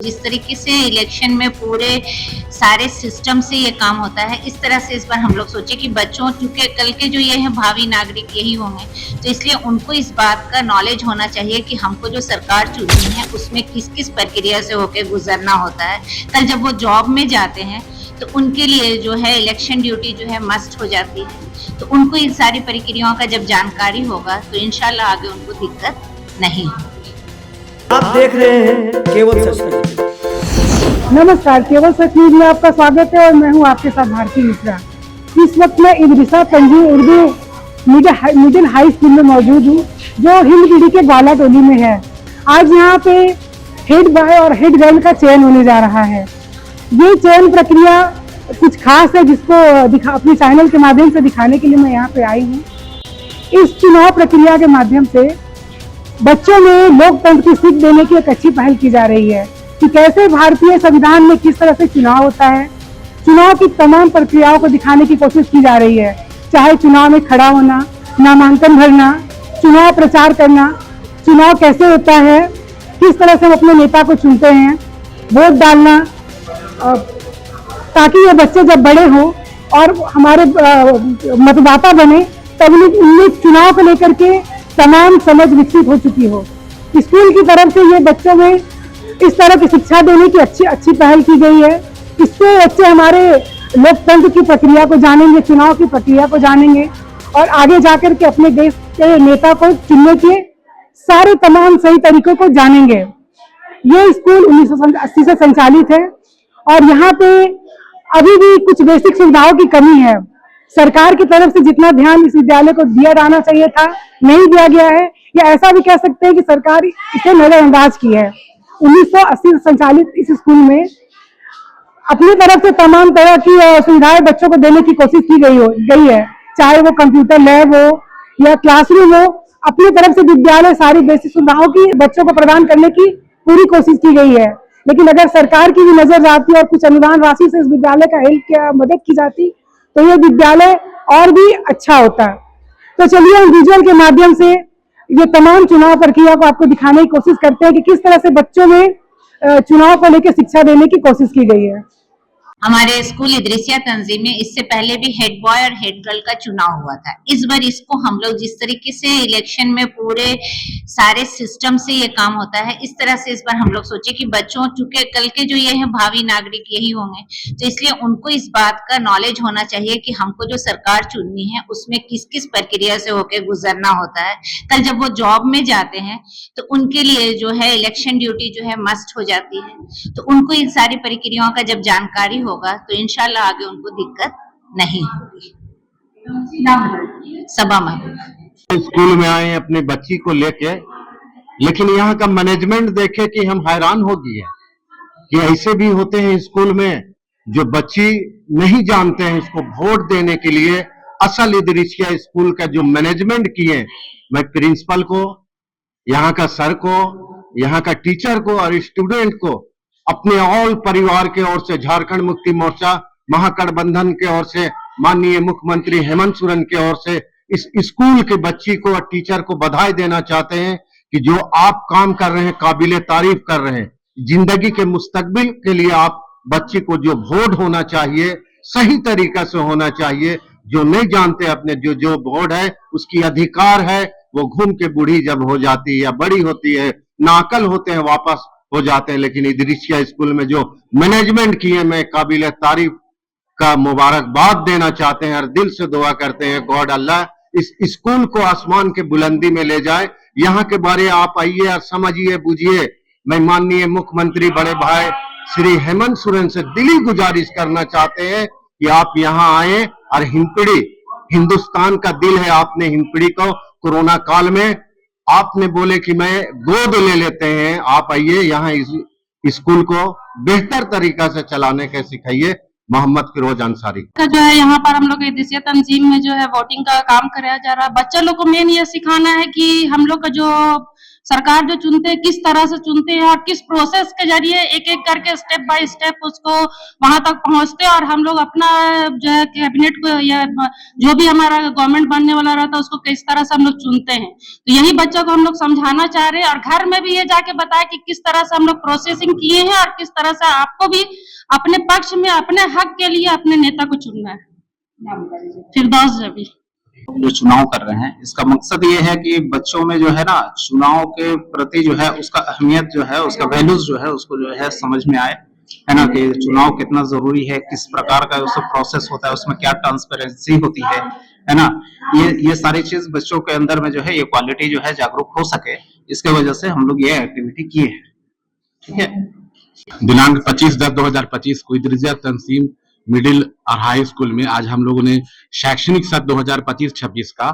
जिस तरीके से इलेक्शन में पूरे सारे सिस्टम से ये काम होता है, इस तरह से इस बार हम लोग सोचे कि बच्चों, क्योंकि कल के जो ये हैं भावी नागरिक यही होंगे, तो इसलिए उनको इस बात का नॉलेज होना चाहिए कि हमको जो सरकार चुनी है उसमें किस किस प्रक्रिया से होकर गुजरना होता है। कल जब वो जॉब में जाते हैं तो उनके लिए जो है इलेक्शन ड्यूटी जो है मस्ट हो जाती है, तो उनको इन सारी प्रक्रियाओं का जब जानकारी होगा तो इंशाल्लाह आगे उनको दिक्कत नहीं होगी। आप देख रहे हैं केवल सच न्यूज। नमस्कार, केवल सच न्यूज में आपका स्वागत है और मैं हूं आपके साथ भारती मिश्रा। इस वक्त मैं इदरिसा तंजीम उर्दू मिडिल हाई स्कूल में मौजूद हूं, जो हिंदपीढ़ी के ग्वाला टोली में है। आज यहां पे हेड बॉय और हेड गर्ल का चयन होने जा रहा है। ये चयन प्रक्रिया कुछ खास है, जिसको अपने चैनल के माध्यम से दिखाने के लिए मैं यहाँ पे आई हूँ। इस चुनाव प्रक्रिया के माध्यम से बच्चों में लोकतंत्र की सीख देने की एक अच्छी पहल की जा रही है कि कैसे भारतीय संविधान में किस तरह से चुनाव होता है। चुनाव की तमाम प्रक्रियाओं को दिखाने की कोशिश की जा रही है, चाहे चुनाव में खड़ा होना, नामांकन भरना, चुनाव प्रचार करना, चुनाव कैसे होता है, किस तरह से हम अपने नेता को चुनते हैं, वोट डालना, ताकि ये बच्चे जब बड़े हों और हमारे मतदाता बने तब उन्हें चुनाव को लेकर के तमाम समझ विकसित हो चुकी हो। स्कूल की तरफ से ये बच्चों में इस तरह की शिक्षा देने की अच्छी पहल की गई है। इससे बच्चे हमारे लोकतंत्र की प्रक्रिया को जानेंगे, चुनाव की प्रक्रिया को जानेंगे और आगे जाकर के अपने देश के नेता को चुनने के सारे तमाम सही तरीकों को जानेंगे। ये स्कूल 1980 से संचालित है और यहाँ पे अभी भी कुछ बेसिक सुविधाओं की कमी है। सरकार की तरफ से जितना ध्यान इस विद्यालय को दिया जाना चाहिए था नहीं दिया गया है, या ऐसा भी कह सकते हैं कि सरकार इसे नजरअंदाज की है। 1980 से संचालित इस स्कूल में अपनी तरफ से तमाम तरह की सुविधाएं बच्चों को देने की कोशिश की गई है, चाहे वो कंप्यूटर लैब हो या क्लासरूम हो। अपनी तरफ से विद्यालय सारी बेसिक सुविधाओं की बच्चों को प्रदान करने की पूरी कोशिश की गई है। लेकिन अगर सरकार की भी नजर जाती और कुछ अनुदान राशि से इस विद्यालय का हेल्प या मदद की जाती तो ये विद्यालय और भी अच्छा होता। तो चलिए हम विजुअल के माध्यम से ये तमाम चुनाव प्रक्रिया को आपको दिखाने की कोशिश करते हैं कि किस तरह से बच्चों में चुनाव को लेकर शिक्षा देने की कोशिश की गई है। हमारे स्कूल इदरिसिया तंजीम में इससे पहले भी हेड बॉय और हेड गर्ल का चुनाव हुआ था। इस बार इसको हम लोग जिस तरीके से इलेक्शन में पूरे सारे सिस्टम से ये काम होता है, इस तरह से इस बार हम लोग सोचे कि बच्चों, चूंकि कल के जो ये हैं भावी नागरिक यही होंगे, तो इसलिए उनको इस बात का नॉलेज होना चाहिए कि हमको जो सरकार चुननी है उसमें किस किस प्रक्रिया से होकर गुजरना होता है। कल जब वो जॉब में जाते हैं तो उनके लिए जो है इलेक्शन ड्यूटी जो है मस्ट हो जाती है, तो उनको इन सारी प्रक्रियाओं का जब जानकारी होगा तो इंशाल्लाह आगे उनको दिक्कत नहीं होगी। सबा महबूब स्कूल में आए अपनी बच्ची को लेके, लेकिन यहाँ का मैनेजमेंट देखे कि हम हैरान हो गए कि ऐसे भी होते हैं स्कूल में जो बच्ची नहीं जानते हैं इसको वोट देने के लिए। असल इदरिसिया स्कूल का जो मैनेजमेंट किए, मैं प्रिंसिपल को, यहाँ का सर को, यहाँ का टीचर को और स्टूडेंट को अपने ऑल परिवार के ओर से, झारखंड मुक्ति मोर्चा महागठबंधन के ओर से, माननीय मुख्यमंत्री हेमंत सोरेन के ओर से इस स्कूल के बच्ची को और टीचर को बधाई देना चाहते हैं कि जो आप काम कर रहे हैं काबिले तारीफ कर रहे हैं। जिंदगी के मुस्तकबिल के लिए आप बच्ची को जो वोट होना चाहिए सही तरीका से होना चाहिए। जो नहीं जानते अपने जो वोट है उसकी अधिकार है, वो घूम के बूढ़ी जब हो जाती है या बड़ी होती है, नाकल होते हैं, वापस हो जाते हैं। लेकिन इदरिसिया स्कूल में जो मैनेजमेंट किए, मैं काबिल तारीफ का मुबारकबाद देना चाहते हैं और दिल से दुआ करते हैं गॉड अल्लाह इस स्कूल को आसमान के बुलंदी में ले जाए। यहाँ के बारे आप आइए और समझिए बुझिए। मैं माननीय मुख्यमंत्री बड़े भाई श्री हेमंत सोरेन से दिली गुजारिश करना चाहते हैं कि आप यहाँ आए और हिंदपीढ़ी हिंदुस्तान का दिल है। आपने हिंदपीढ़ी को कोरोना काल में आपने बोले कि मैं गोद ले लेते हैं, आप आइए यहाँ इस स्कूल को बेहतर तरीका से चलाने के सिखाइए। मोहम्मद फिरोज अंसारी का जो है यहाँ पर हम लोग इदरिसिया तंजीम में जो है वोटिंग का काम कराया जा रहा है। बच्चा लोग को मेन ये सिखाना है कि हम लोग का जो सरकार जो चुनते हैं किस तरह से चुनते हैं और किस प्रोसेस के जरिए एक एक करके स्टेप बाय स्टेप उसको वहां तक पहुंचते हैं, और हम लोग अपना जो है कैबिनेट को या जो भी हमारा गवर्नमेंट बनने वाला रहता है उसको किस तरह से हम लोग चुनते हैं। तो यही बच्चों को हम लोग समझाना चाह रहे हैं और घर में भी ये जाके बताया कि किस तरह से हम लोग प्रोसेसिंग किए हैं और किस तरह से आपको भी अपने पक्ष में अपने हक के लिए अपने नेता को चुनना है। फिरदौस जबी जो चुनाव कर रहे हैं, इसका मकसद ये है कि बच्चों में जो है ना चुनाव के प्रति जो है उसका अहमियत जो है, उसका वैल्यूज जो है उसको जो है समझ में आए, है ना, कि चुनाव कितना जरूरी है, किस प्रकार का उसका प्रोसेस होता है, उसमें क्या ट्रांसपेरेंसी होती है ना। ये सारी चीज बच्चों के अंदर में जो है ये क्वालिटी जो है जागरूक हो सके, इसके वजह से हम लोग ये एक्टिविटी किए हैं। ठीक है। दिनांक 25/10/2025 को इदरिसिया तंजीम मिडिल और हाई स्कूल में आज हम लोगों ने शैक्षणिक सत्र 2025-26 का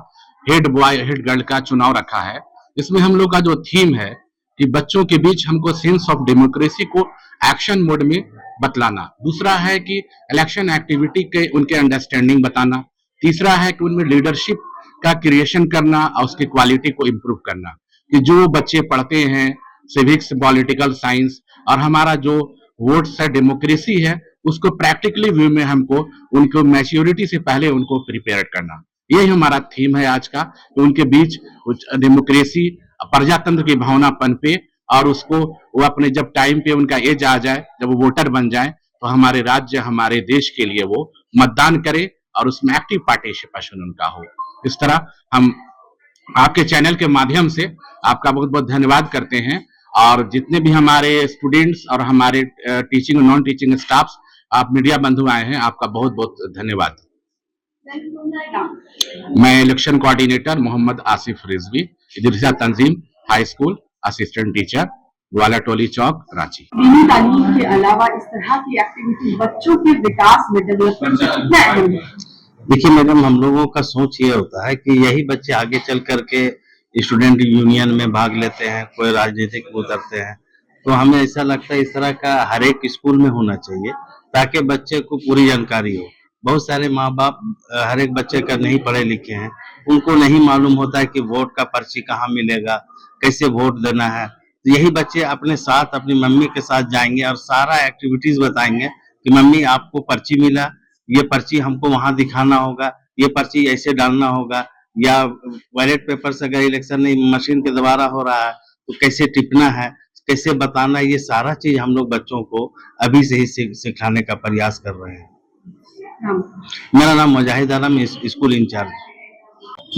हेड बॉय हेड गर्ल का चुनाव रखा है। इसमें हम लोग का जो थीम है कि बच्चों के बीच हमको सेंस ऑफ डेमोक्रेसी को एक्शन मोड में बतलाना, दूसरा है कि इलेक्शन एक्टिविटी के उनके अंडरस्टैंडिंग बताना, तीसरा है कि उनमें लीडरशिप का क्रिएशन करना और उसकी क्वालिटी को इम्प्रूव करना, कि जो बच्चे पढ़ते हैं सिविक्स, पॉलिटिकल साइंस और हमारा जो वोट्स है, डेमोक्रेसी है, उसको प्रैक्टिकली व्यू में हमको उनको मैच्योरिटी से पहले उनको प्रिपेयर करना, यही हमारा थीम है आज का। तो उनके बीच डेमोक्रेसी, प्रजातंत्र की भावना पनपे और उसको वो अपने जब टाइम पे उनका एज आ जाए, जब वो वोटर बन जाए, तो हमारे राज्य हमारे देश के लिए वो मतदान करे और उसमें एक्टिव पार्टिसिपेशन उनका हो। इस तरह हम आपके चैनल के माध्यम से आपका बहुत बहुत धन्यवाद करते हैं, और जितने भी हमारे स्टूडेंट्स और हमारे टीचिंग और नॉन टीचिंग स्टाफ्स, आप मीडिया बंधु आए हैं, आपका बहुत बहुत धन्यवाद। मैं इलेक्शन कोऑर्डिनेटर मोहम्मद आसिफ रिजवी, इदरिसिया तंजीम हाई स्कूल, असिस्टेंट टीचर, ग्वाला टोली चौक, रांची। दीनी तालीम के अलावा इस तरह की एक्टिविटी बच्चों के विकास में डेवलपमेंट। देखिए मैडम, हम लोगों का सोच ये होता है कि यही बच्चे आगे चल करके स्टूडेंट यूनियन में भाग लेते हैं, कोई राजनीतिक में उतरते हैं, तो हमें ऐसा लगता है इस तरह का हर एक स्कूल में होना चाहिए ताकि बच्चे को पूरी जानकारी हो। बहुत सारे माँ बाप हर एक बच्चे का नहीं पढ़े लिखे हैं, उनको नहीं मालूम होता है कि वोट का पर्ची कहाँ मिलेगा, कैसे वोट देना है। तो यही बच्चे अपने साथ अपनी मम्मी के साथ जाएंगे और सारा एक्टिविटीज बताएंगे कि मम्मी आपको पर्ची मिला, ये पर्ची हमको वहां दिखाना होगा, ये पर्ची ऐसे डालना होगा, या बैलेट पेपर से अगर इलेक्शन नहीं मशीन के द्वारा हो रहा है तो कैसे टिपना है, कैसे बताना है, ये सारा चीज हम लोग बच्चों को अभी से ही सिखाने का प्रयास कर रहे हैं। मेरा नाम मुजाहिद आलम, स्कूल इंचार्ज।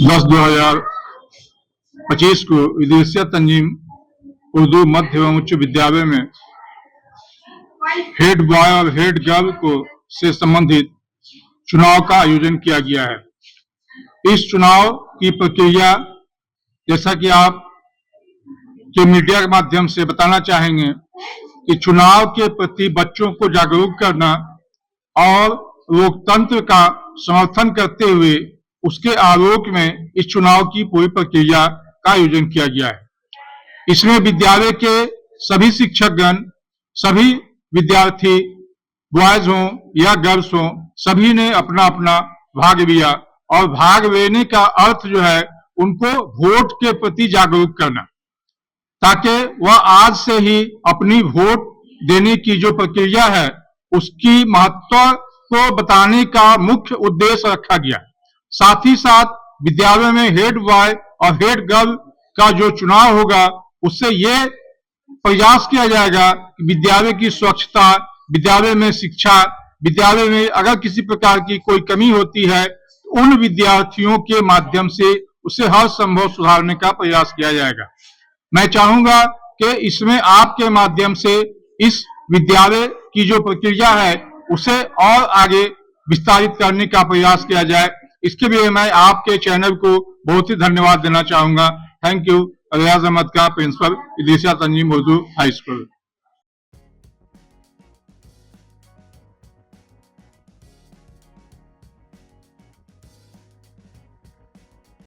10/2025 को इदरिसिया तंजीम उर्दू मध्य एवं उच्च विद्यालय में हेड बॉय और हेड गर्ल को से संबंधित चुनाव का आयोजन किया गया है। इस चुनाव की प्रक्रिया, जैसा कि आप के मीडिया के माध्यम से बताना चाहेंगे, कि चुनाव के प्रति बच्चों को जागरूक करना और लोकतंत्र का समर्थन करते हुए उसके आलोक में इस चुनाव की पूरी प्रक्रिया का आयोजन किया गया है। इसमें विद्यालय के सभी शिक्षकगण, सभी विद्यार्थी, बॉयज हों या गर्ल्स हों, सभी ने अपना अपना भाग लिया, और भाग लेने का अर्थ जो है उनको वोट के प्रति जागरूक करना, ताकि वह आज से ही अपनी वोट देने की जो प्रक्रिया है उसकी महत्व को बताने का मुख्य उद्देश्य रखा गया। साथ ही साथ विद्यालय में हेड बॉय और हेड गर्ल का जो चुनाव होगा उससे ये प्रयास किया जाएगा कि विद्यालय की स्वच्छता, विद्यालय में शिक्षा, विद्यालय में अगर किसी प्रकार की कोई कमी होती है तो उन विद्यार्थियों के माध्यम से उसे हर संभव सुधारने का प्रयास किया जाएगा। मैं चाहूंगा कि इसमें आपके माध्यम से इस विद्यालय की जो प्रक्रिया है उसे और आगे विस्तारित करने का प्रयास किया जाए। इसके लिए मैं आपके चैनल को बहुत ही धन्यवाद देना चाहूंगा। Thank you. रियाज अहमद का, प्रिंसिपल, इदरिसिया तंजीम उर्दू हाई स्कूल।